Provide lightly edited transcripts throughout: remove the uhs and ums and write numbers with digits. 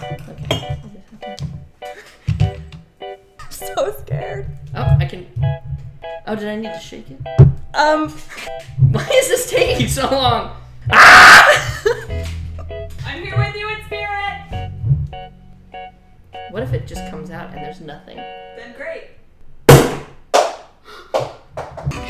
Okay. I'm so scared. Oh, I can... Oh, did I need to shake it? Why is this taking so long? Ah! I'm here with you in spirit. What if it just comes out and there's nothing? Then great.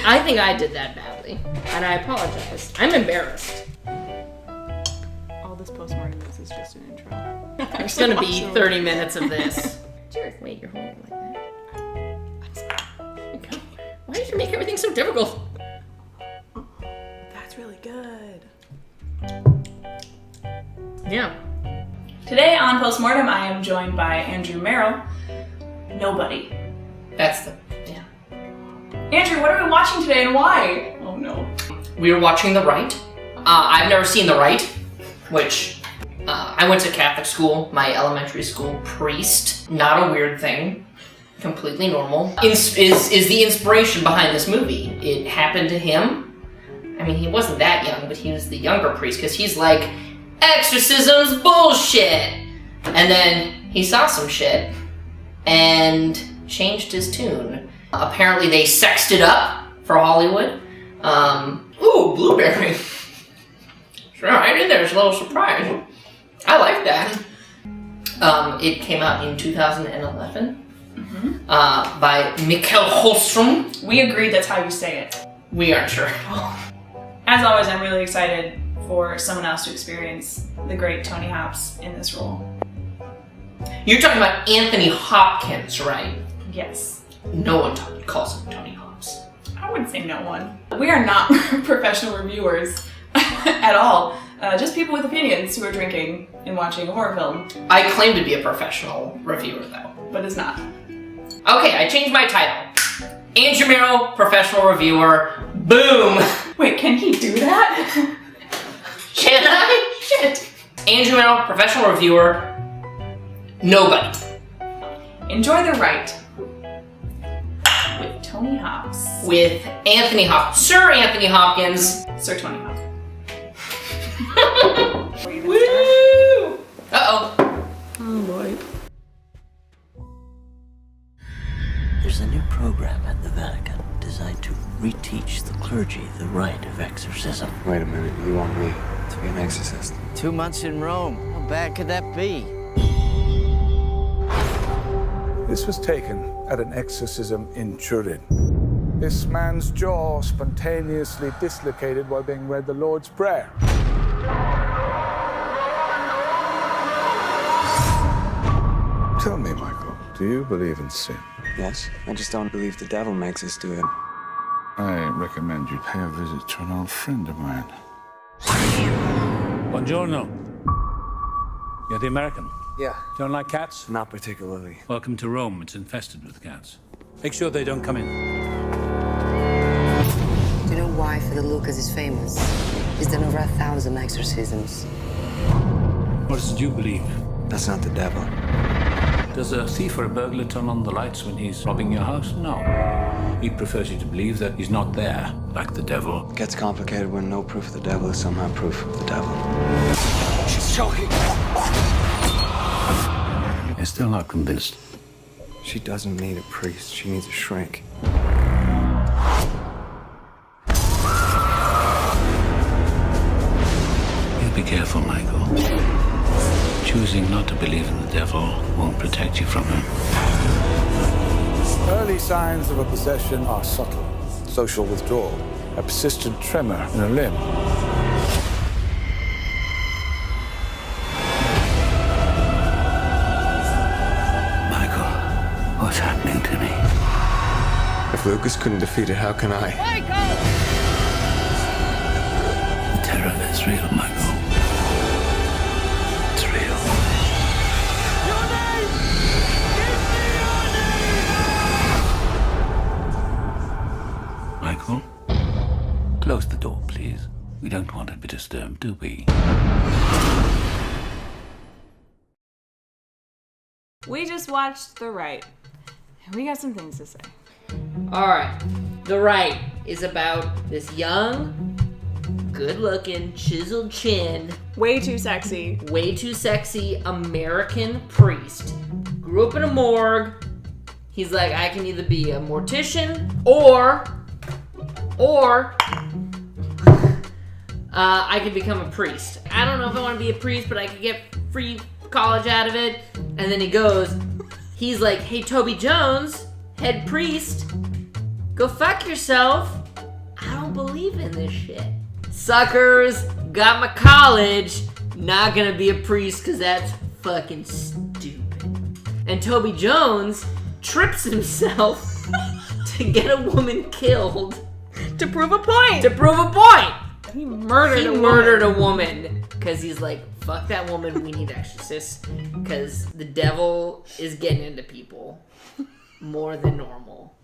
I think I did that badly, and I apologize. I'm embarrassed. All this postmortem is just an intro. It's gonna be 30 minutes of this. Cheers. Wait, you're holding it like that? Okay. Why did you make everything so difficult? That's really good. Yeah. Today on Postmortem, I am joined by Andrew Merrill. Nobody. That's the... Yeah. Andrew, what are we watching today and why? Oh no. We were watching The Rite. I've never seen The Rite, which I went to Catholic school, my elementary school priest. Not a weird thing. Completely normal. Is the inspiration behind this movie. It happened to him. I mean, he wasn't that young, but he was the younger priest, because he's like, exorcism's bullshit! And then he saw some shit and changed his tune. Apparently they sexed it up for Hollywood. Ooh, blueberry. Sure, right in there, it's a little surprise. I like that. It came out in 2011 by Mikkel Holstrom. We agreed that's how you say it. We aren't sure. As always, I'm really excited for someone else to experience the great Tony Hopps in this role. You're talking about Anthony Hopkins, right? Yes. No one calls him Tony Hopps. I wouldn't say no one. We are not professional reviewers at all. Just people with opinions who are drinking and watching a horror film. I claim to be a professional reviewer, though. But it's not. Okay, I changed my title. Andrew Merrill, professional reviewer. Boom! Wait, can he do that? Can I? Shit. Andrew Merrill, professional reviewer. Nobody. Enjoy The Rite with Tony Hopps. With Anthony Hopkins. Sir Anthony Hopkins. Sir Tony Hopps. Woo! Uh-oh. Oh boy. There's a new program at the Vatican designed to reteach the clergy the rite of exorcism. Wait a minute, you want me to be an exorcist? 2 months in Rome. How bad could that be? This was taken at an exorcism in Turin. This man's jaw spontaneously dislocated while being read the Lord's Prayer. Tell me, Michael, do you believe in sin? Yes, I just don't believe the devil makes us do it. I recommend you pay a visit to an old friend of mine. Buongiorno. You're the American. Yeah. Don't like cats? Not particularly. Welcome to Rome. It's infested with cats. Make sure they don't come in. Do you know why Father Lucas is famous? He's done over 1,000 exorcisms. What does you believe? That's not the devil. Does a thief or a burglar turn on the lights when he's robbing your house? No. He prefers you to believe that he's not there, like the devil. It gets complicated when no proof of the devil is somehow proof of the devil. She's choking. You're still not convinced. She doesn't need a priest. She needs a shrink. You be careful, Michael. Choosing not to believe in the devil won't protect you from him. Early signs of a possession are subtle. Social withdrawal, a persistent tremor in a limb. Michael, what's happening to me? If Lucas couldn't defeat it, how can I? The terror is real, Michael. It's real. Michael, close the door, please. We don't want to be disturbed, do we? We just watched The Rite. And we got some things to say. Alright. The Rite is about this young, good-looking, chiseled chin Way too sexy. Way too sexy American priest. Grew up in a morgue. He's like, I can either be a mortician or I could become a priest. I don't know if I want to be a priest, but I could get free college out of it. And then he's like, hey, Toby Jones, head priest, go fuck yourself. I don't believe in this shit. Suckers, got my college, not gonna be a priest because that's fucking stupid. And Toby Jones trips himself to get a woman killed. To prove a point. He murdered a woman because he's like, fuck that woman, we need exorcists because the devil is getting into people more than normal.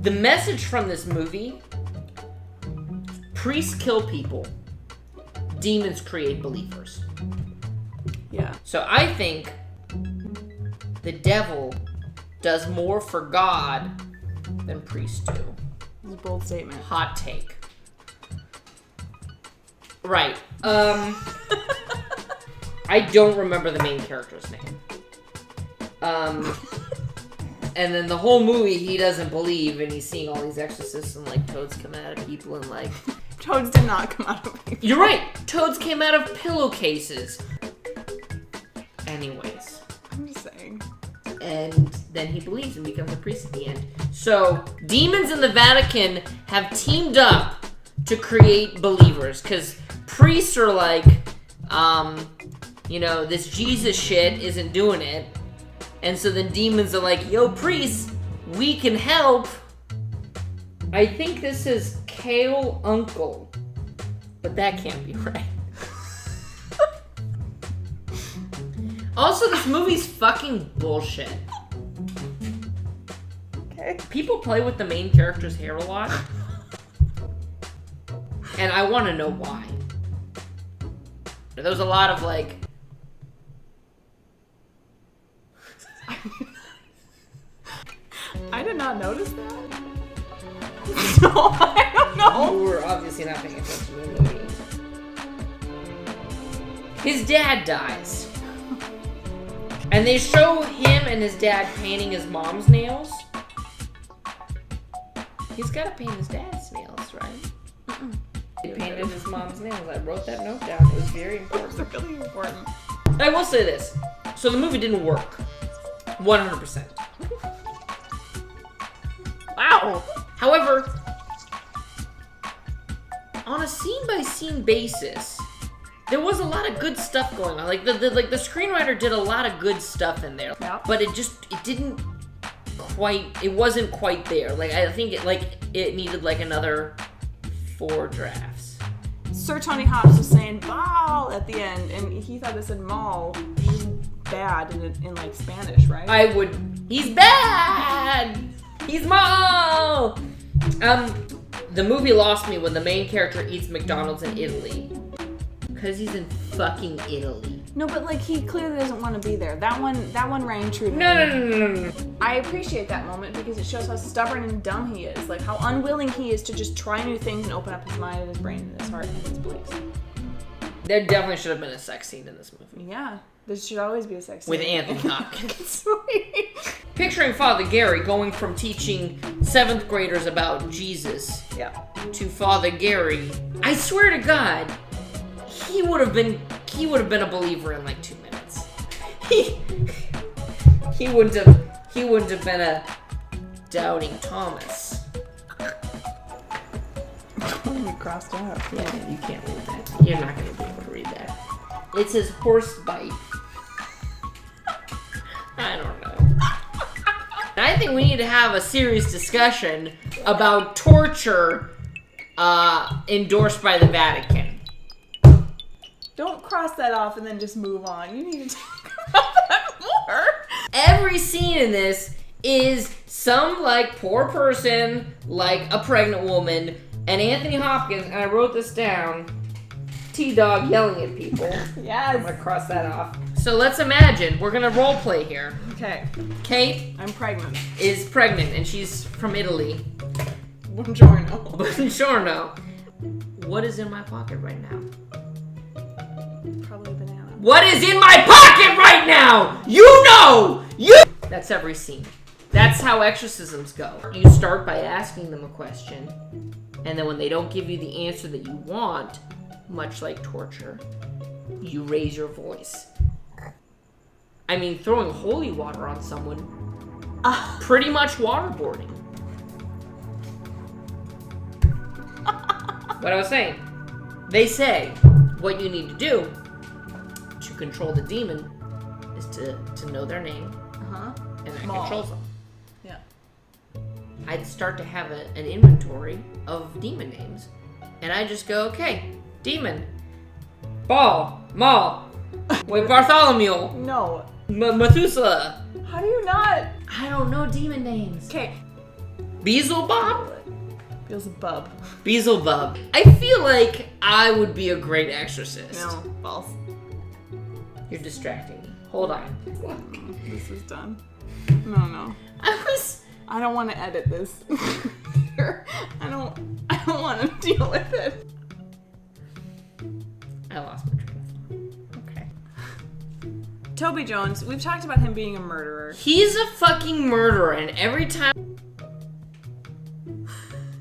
The message from this movie: priests kill people, demons create believers. Yeah. So I think the devil does more for God than priests do. It's a bold statement. Hot take. Right. I don't remember the main character's name. And then the whole movie, he doesn't believe, and he's seeing all these exorcists and like toads coming out of people and like. Toads did not come out of people. You're right. Toads came out of pillowcases. Anyways. I'm just saying. And then he believes and becomes a priest at the end. So, demons in the Vatican have teamed up to create believers. Because priests are like, this Jesus shit isn't doing it. And so then demons are like, yo, priests, we can help. I think this is Kale Uncle. But that can't be right. Also, this movie's fucking bullshit. Okay. People play with the main character's hair a lot. And I want to know why. There's a lot of like... I did not notice that. So, I don't know. You were obviously not paying attention to the movie. His dad dies. And they show him and his dad painting his mom's nails. He's got to paint his dad's nails, right? He painted his mom's nails. I wrote that note down. It was very important. It's really important. I will say this. So the movie didn't work. 100%. Wow. However, on a scene-by-scene basis, there was a lot of good stuff going on. Like the screenwriter did a lot of good stuff in there. Yeah. But it wasn't quite there. Like I think it needed like another 4 drafts. Sir Tony Hobbs was saying "ball" at the end, and he thought it said "mall," which is bad in like Spanish, right? He's bad! He's Mo! The movie lost me when the main character eats McDonald's in Italy. Because he's in fucking Italy. No, but like he clearly doesn't want to be there. That one rang true to me. No. I appreciate that moment because it shows how stubborn and dumb he is. Like how unwilling he is to just try new things and open up his mind and his brain and his heart and his beliefs. There definitely should have been a sex scene in this movie. Yeah, there should always be a sex scene. With Anthony Hopkins. Picturing Father Gary going from teaching 7th graders about Jesus to Father Gary, I swear to God, he would have been a believer in like 2 minutes. He wouldn't have been a doubting Thomas. You crossed out. Yeah, you can't read that. You're not gonna be able to read that. It says horse bite. I don't know. I think we need to have a serious discussion about torture endorsed by the Vatican. Don't cross that off and then just move on. You need to talk about that more. Every scene in this is some like poor person, like a pregnant woman, and Anthony Hopkins, and I wrote this down, T-Dog yelling at people. Yes. I'm gonna cross that off. So let's imagine, we're gonna role play here. Okay. Kate I'm pregnant. is pregnant and she's from Italy. Buongiorno. Buongiorno. What is in my pocket right now? Probably a banana. What is in my pocket right now? You know! That's every scene. That's how exorcisms go. You start by asking them a question, and then when they don't give you the answer that you want, much like torture, you raise your voice. I mean, throwing holy water on someone, pretty much waterboarding. What I was saying, they say what you need to do to control the demon is to know their name, and that controls them. Yeah. I'd start to have an inventory of demon names, and I just go, okay, demon, Ball, Maul, wait, Bartholomew, No. Methuselah. How do you not? I don't know demon names. Okay. Beelzebub? Beelzebub. Beelzebub. I feel like I would be a great exorcist. No, false. You're distracting me. Hold on. This is done. No. I don't want to edit this. I don't want to deal with it. I lost my train of thought. Okay. Toby Jones, we've talked about him being a murderer. He's a fucking murderer, and every time...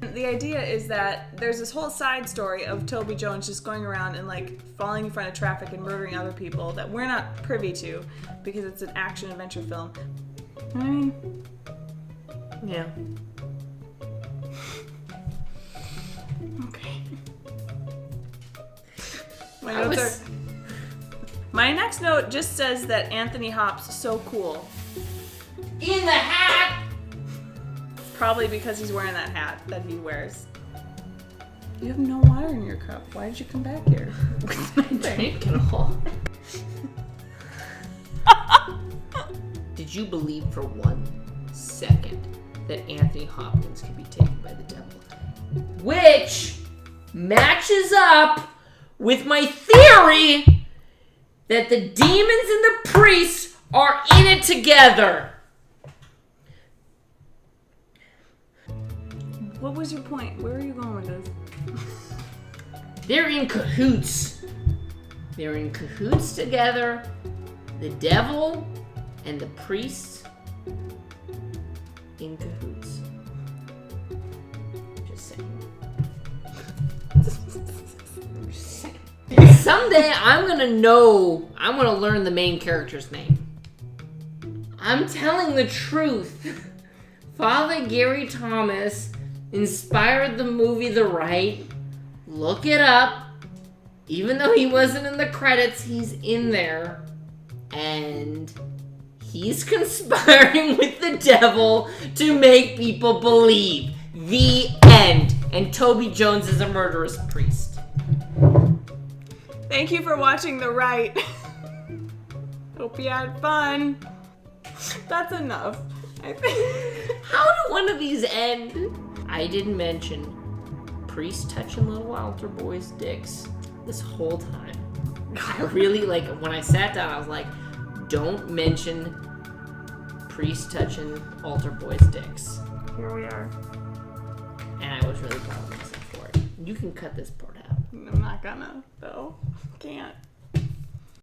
The idea is that there's this whole side story of Toby Jones just going around and like falling in front of traffic and murdering other people that we're not privy to because it's an action adventure film. I mean, Yeah. okay. My next note just says that Anthony Hop's so cool. In the hat! Probably because he's wearing that hat that he wears. You have no water in your cup. Why did you come back here? Drink it all. Did you believe for 1 second that Anthony Hopkins could be taken by the devil? Which matches up with my theory that the demons and the priests are in it together. What was your point? Where are you going with this? They're in cahoots. They're in cahoots together. The devil and the priests in cahoots. Just saying. Someday I'm gonna learn the main character's name. I'm telling the truth. Father Gary Thomas inspired the movie The Rite. Look it up. Even though he wasn't in the credits, he's in there. And he's conspiring with the devil to make people believe. The end. And Toby Jones is a murderous priest. Thank you for watching The Rite. Hope you had fun. That's enough, I think. How do one of these end? I didn't mention priests touching little altar boys' dicks this whole time. I really, when I sat down, I was like, don't mention priests touching altar boys' dicks. Here we are. And I was really proud of myself for it. You can cut this part out. I'm not gonna, though. Can't.